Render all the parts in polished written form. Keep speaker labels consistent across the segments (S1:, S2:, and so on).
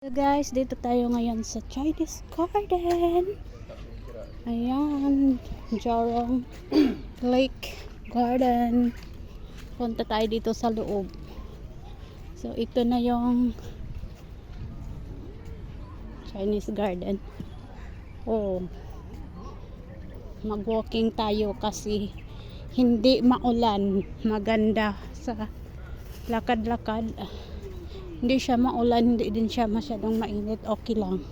S1: So guys, dito tayo ngayon sa Chinese Garden. Ayan, Jorong Lake Garden. Punta tayo dito sa loob. So ito na yung Chinese Garden. Oh, mag-walking tayo kasi hindi maulan. Maganda sa lakad-lakad. Hindi siya maulan, hindi din siya masyadong mainit, okay lang.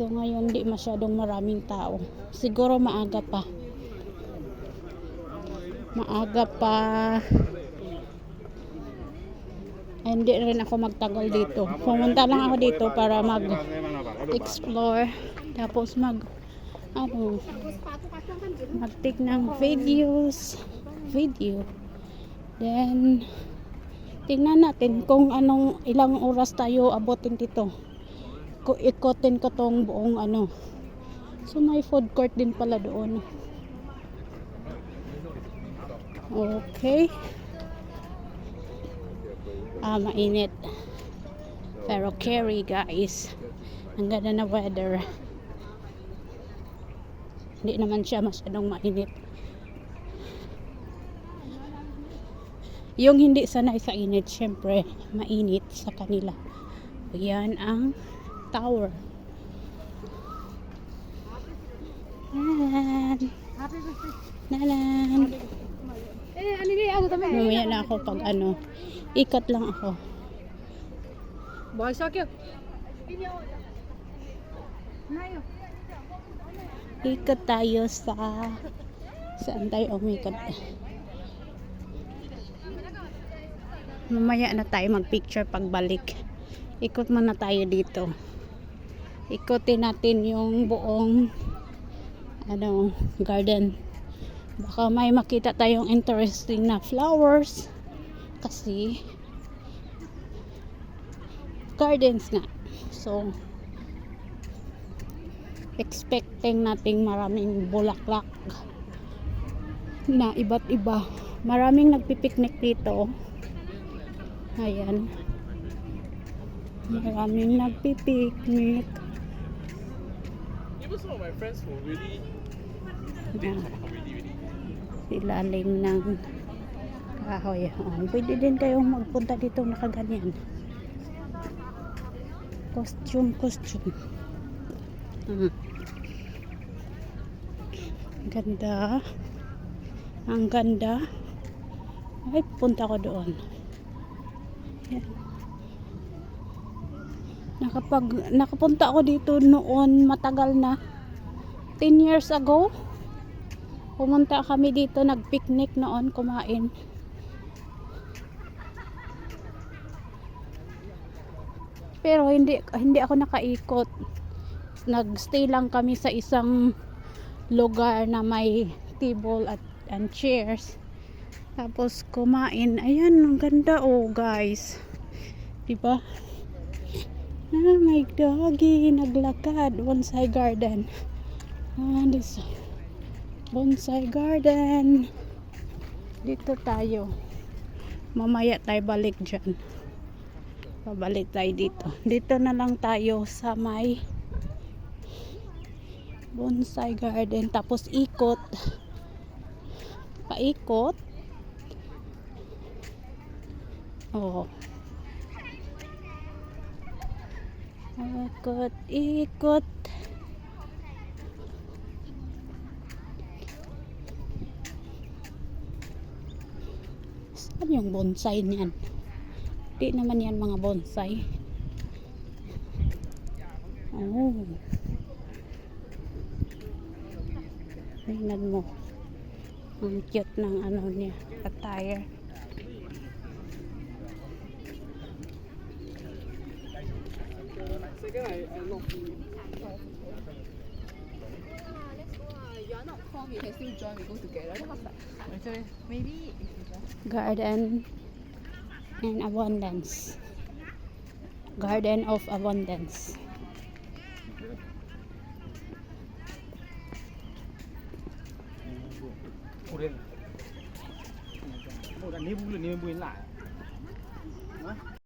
S1: So ngayon hindi masyadong maraming tao. Siguro maaga pa. Ay, hindi rin ako magtagal dito. Pumunta lang ako dito para mag-explore. Tapos mag-take ng video. Then tingnan natin kung ilang oras tayo abutin dito. Ikotin ko tong buong So may food court din pala doon. Okay. Mainit. Pero carry guys. Ang ganda na weather. Hindi naman siya masyadong mainit. Yung hindi sanay sa init, syempre mainit sa kanila. Yan ang tower. Nalan. Mamaya na ako pag ikot lang ako. Ikot tayo saan tayo umikot. Mamaya na tayo mag-picture pagbalik. Ikot muna tayo dito. Ikotin natin yung buong garden. Baka may makita tayong interesting na flowers kasi gardens nga. So expecting nating maraming bulaklak na iba't iba. Maraming nagpipiknik dito. Ayan. Maraming nagpipiknik.
S2: Even some of my friends who really
S1: Ilalim ng kahoy. Pwede din kayong magpunta dito nakaganyan. Costume. Ganda. Ang ganda. Ay, punta ko doon. Yan. Nakapunta ako dito noon matagal na. 10 years ago. Pumunta kami dito, nagpicnic noon, kumain. Pero hindi ako nakaikot. Nagstay lang kami sa isang lugar na may table and chairs. Tapos kumain. Ayan, ang ganda guys. Diba? May doggy naglakad. Bonsai garden. This bonsai garden. Dito tayo. Mamaya tayo balik dyan. Pabalik tayo dito. Dito na lang tayo sa may bonsai garden. Tapos ikot. Paikot. Ikot. Saan yung bonsai niyan? Di naman yan mga bonsai. Tingnan mo. Ang cute ng niya. Attire.
S3: We can still join, we go together. Actually, maybe
S1: Garden and abundance. Garden of abundance.